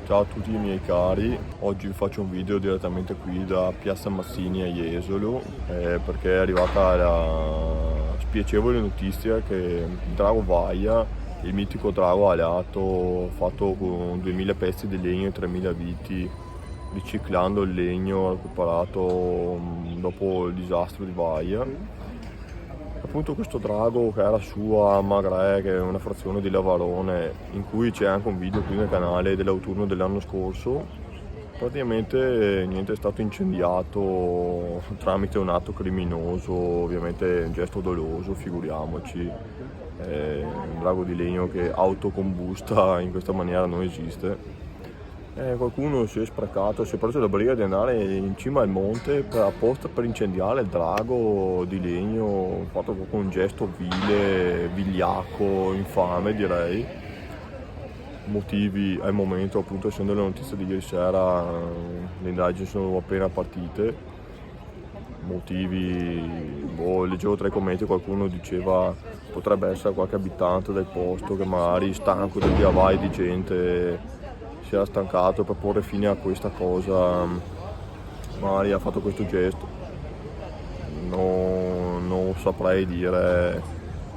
Ciao a tutti i miei cari, oggi vi faccio un video direttamente qui da Piazza Mazzini a Jesolo perché è arrivata la spiacevole notizia che il drago Vaia, il mitico drago alato fatto con 2000 pezzi di legno e 3000 viti, riciclando il legno recuperato dopo il disastro di Vaia. Appunto questo drago che era su a Magre, che è una frazione di Lavarone, in cui c'è anche un video qui nel canale dell'autunno dell'anno scorso, praticamente niente, è stato incendiato tramite un atto criminoso, ovviamente un gesto doloso, figuriamoci. Un drago di legno che autocombusta in questa maniera non esiste. Qualcuno si è sprecato, si è preso la briga di andare in cima al monte apposta per incendiare il drago di legno, fatto con un gesto vile, vigliacco, infame direi. Motivi al momento, appunto, essendo le notizie di ieri sera, le indagini sono appena partite. Motivi, leggevo tra i commenti, qualcuno diceva potrebbe essere qualche abitante del posto che magari stanco del via vai di gente si era stancato per porre fine a questa cosa, magari ha fatto questo gesto. Non saprei dire,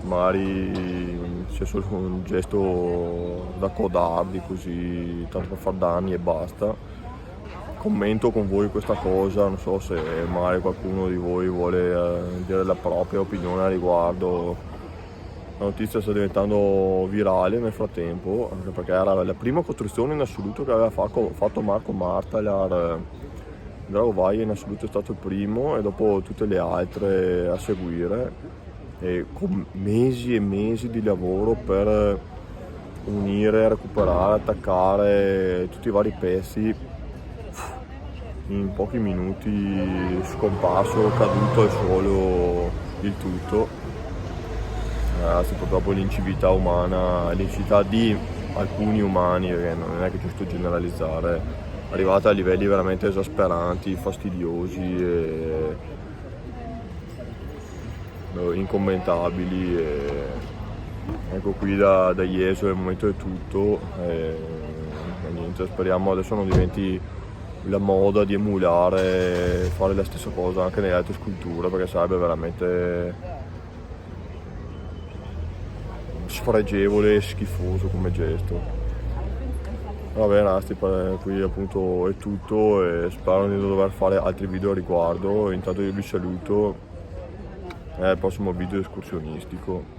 magari c'è solo un gesto da codardi così, tanto per far danni e basta. Commento con voi questa cosa, non so se magari qualcuno di voi vuole dire la propria opinione a riguardo. La notizia sta diventando virale nel frattempo, anche perché era la prima costruzione in assoluto che aveva fatto Marco Martalar. Il drago Vaia in assoluto è stato il primo e dopo tutte le altre a seguire, e con mesi e mesi di lavoro per unire, recuperare, attaccare tutti i vari pezzi. In pochi minuti scomparso, caduto al suolo il tutto. Ragazzi, purtroppo l'inciviltà umana, l'inciviltà di alcuni umani, perché non è che è giusto generalizzare, è arrivata a livelli veramente esasperanti, fastidiosi e incommentabili. Ecco, qui da Jesolo al momento è tutto e niente, speriamo adesso non diventi la moda di emulare, fare la stessa cosa anche nelle altre sculture, perché sarebbe veramente sfregevole e schifoso come gesto. Vabbè ragazzi, qui appunto è tutto e spero di non dover fare altri video a riguardo. Intanto io vi saluto e al prossimo video escursionistico.